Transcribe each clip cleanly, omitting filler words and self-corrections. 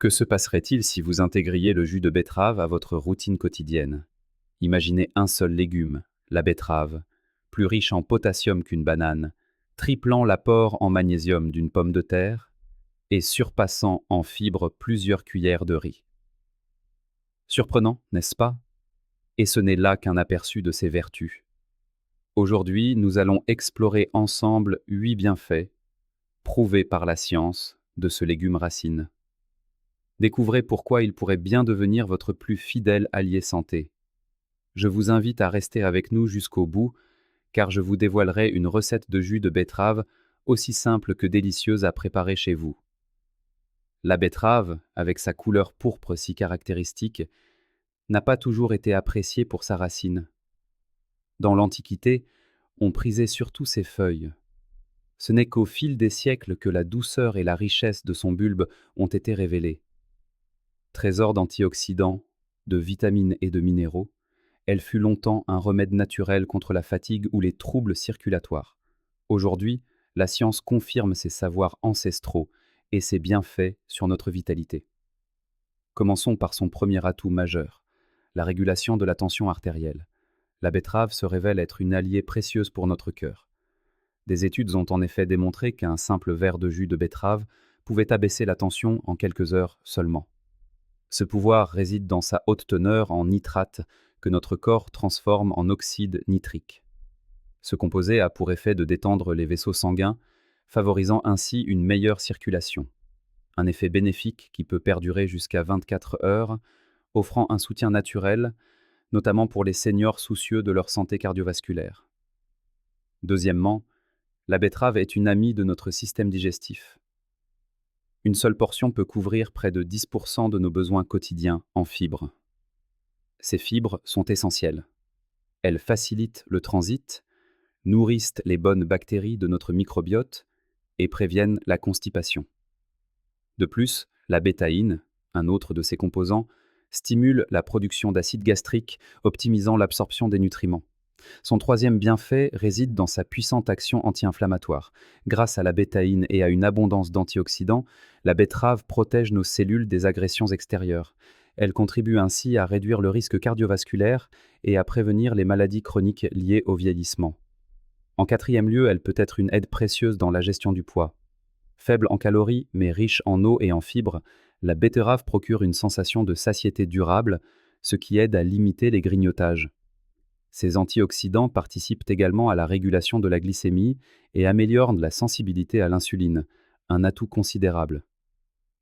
Que se passerait-il si vous intégriez le jus de betterave à votre routine quotidienne? Imaginez un seul légume, la betterave, plus riche en potassium qu'une banane, triplant l'apport en magnésium d'une pomme de terre et surpassant en fibres plusieurs cuillères de riz. Surprenant, n'est-ce pas? Et ce n'est là qu'un aperçu de ses vertus. Aujourd'hui, nous allons explorer ensemble 8 bienfaits, prouvés par la science, de ce légume racine. Découvrez pourquoi il pourrait bien devenir votre plus fidèle allié santé. Je vous invite à rester avec nous jusqu'au bout, car je vous dévoilerai une recette de jus de betterave aussi simple que délicieuse à préparer chez vous. La betterave, avec sa couleur pourpre si caractéristique, n'a pas toujours été appréciée pour sa racine. Dans l'Antiquité, on prisait surtout ses feuilles. Ce n'est qu'au fil des siècles que la douceur et la richesse de son bulbe ont été révélées. Trésor d'antioxydants, de vitamines et de minéraux, elle fut longtemps un remède naturel contre la fatigue ou les troubles circulatoires. Aujourd'hui, la science confirme ses savoirs ancestraux et ses bienfaits sur notre vitalité. Commençons par son premier atout majeur, la régulation de la tension artérielle. La betterave se révèle être une alliée précieuse pour notre cœur. Des études ont en effet démontré qu'un simple verre de jus de betterave pouvait abaisser la tension en quelques heures seulement. Ce pouvoir réside dans sa haute teneur en nitrate que notre corps transforme en oxyde nitrique. Ce composé a pour effet de détendre les vaisseaux sanguins, favorisant ainsi une meilleure circulation. Un effet bénéfique qui peut perdurer jusqu'à 24 heures, offrant un soutien naturel, notamment pour les seniors soucieux de leur santé cardiovasculaire. Deuxièmement, la betterave est une amie de notre système digestif. Une seule portion peut couvrir près de 10% de nos besoins quotidiens en fibres. Ces fibres sont essentielles. Elles facilitent le transit, nourrissent les bonnes bactéries de notre microbiote et préviennent la constipation. De plus, la bétaïne, un autre de ses composants, stimule la production d'acide gastrique, optimisant l'absorption des nutriments. Son troisième bienfait réside dans sa puissante action anti-inflammatoire. Grâce à la bétaïne et à une abondance d'antioxydants, la betterave protège nos cellules des agressions extérieures. Elle contribue ainsi à réduire le risque cardiovasculaire et à prévenir les maladies chroniques liées au vieillissement. En quatrième lieu, elle peut être une aide précieuse dans la gestion du poids. Faible en calories, mais riche en eau et en fibres, la betterave procure une sensation de satiété durable, ce qui aide à limiter les grignotages. Ces antioxydants participent également à la régulation de la glycémie et améliorent la sensibilité à l'insuline, un atout considérable.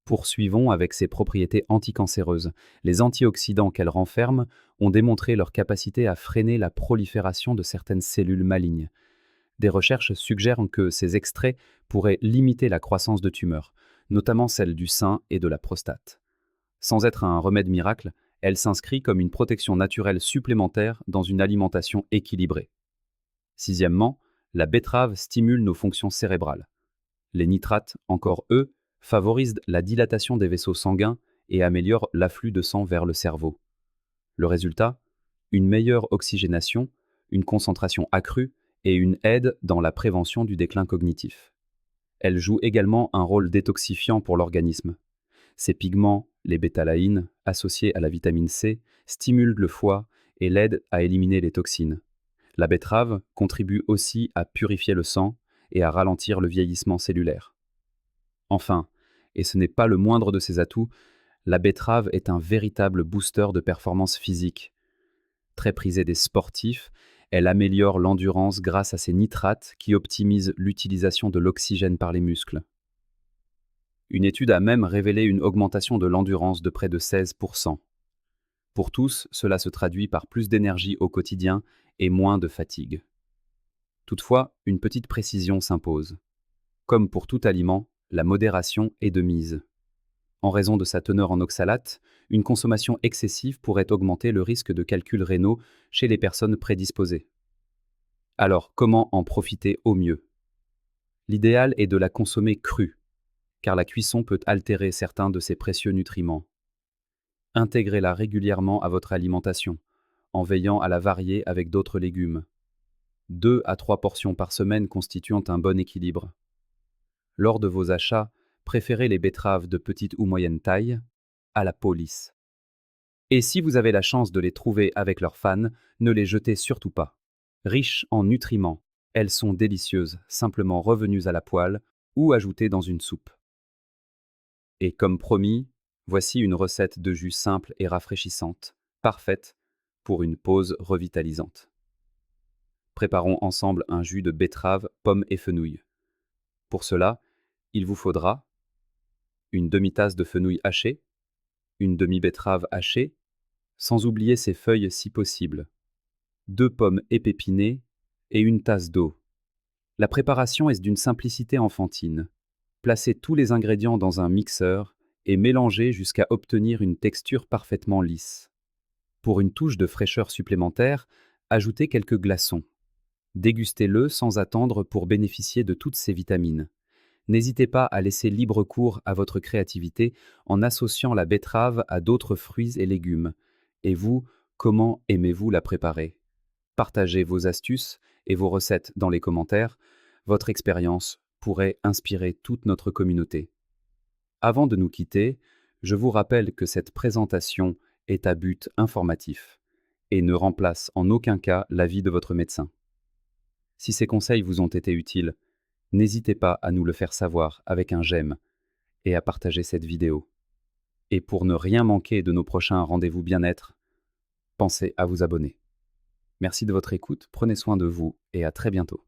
Poursuivons avec ses propriétés anticancéreuses. Les antioxydants qu'elle renferme ont démontré leur capacité à freiner la prolifération de certaines cellules malignes. Des recherches suggèrent que ces extraits pourraient limiter la croissance de tumeurs, notamment celles du sein et de la prostate. Sans être un remède miracle, elle s'inscrit comme une protection naturelle supplémentaire dans une alimentation équilibrée. Sixièmement, la betterave stimule nos fonctions cérébrales. Les nitrates, encore eux, favorisent la dilatation des vaisseaux sanguins et améliorent l'afflux de sang vers le cerveau. Le résultat? Une meilleure oxygénation, une concentration accrue et une aide dans la prévention du déclin cognitif. Elle joue également un rôle détoxifiant pour l'organisme. Ces pigments, les bétalaïnes, associés à la vitamine C, stimulent le foie et l'aident à éliminer les toxines. La betterave contribue aussi à purifier le sang et à ralentir le vieillissement cellulaire. Enfin, et ce n'est pas le moindre de ses atouts, la betterave est un véritable booster de performance physique. Très prisée des sportifs, elle améliore l'endurance grâce à ses nitrates qui optimisent l'utilisation de l'oxygène par les muscles. Une étude a même révélé une augmentation de l'endurance de près de 16%. Pour tous, cela se traduit par plus d'énergie au quotidien et moins de fatigue. Toutefois, une petite précision s'impose. Comme pour tout aliment, la modération est de mise. En raison de sa teneur en oxalate, une consommation excessive pourrait augmenter le risque de calculs rénaux chez les personnes prédisposées. Alors, comment en profiter au mieux? L'idéal est de la consommer crue, car la cuisson peut altérer certains de ses précieux nutriments. Intégrez-la régulièrement à votre alimentation, en veillant à la varier avec d'autres légumes. 2 à 3 portions par semaine constituant un bon équilibre. Lors de vos achats, préférez les betteraves de petite ou moyenne taille, à la peau lisse. Et si vous avez la chance de les trouver avec leurs fans, ne les jetez surtout pas. Riches en nutriments, elles sont délicieuses, simplement revenues à la poêle ou ajoutées dans une soupe. Et comme promis, voici une recette de jus simple et rafraîchissante, parfaite pour une pause revitalisante. Préparons ensemble un jus de betterave, pommes et fenouil. Pour cela, il vous faudra une demi-tasse de fenouil haché, une demi-betterave hachée, sans oublier ses feuilles si possible, 2 pommes épépinées et une tasse d'eau. La préparation est d'une simplicité enfantine. Placez tous les ingrédients dans un mixeur et mélangez jusqu'à obtenir une texture parfaitement lisse. Pour une touche de fraîcheur supplémentaire, ajoutez quelques glaçons. Dégustez-le sans attendre pour bénéficier de toutes ces vitamines. N'hésitez pas à laisser libre cours à votre créativité en associant la betterave à d'autres fruits et légumes. Et vous, comment aimez-vous la préparer? Partagez vos astuces et vos recettes dans les commentaires. Votre expérience pourrait inspirer toute notre communauté. Avant de nous quitter, je vous rappelle que cette présentation est à but informatif et ne remplace en aucun cas l'avis de votre médecin. Si ces conseils vous ont été utiles, n'hésitez pas à nous le faire savoir avec un j'aime et à partager cette vidéo. Et pour ne rien manquer de nos prochains rendez-vous bien-être, pensez à vous abonner. Merci de votre écoute, prenez soin de vous et à très bientôt.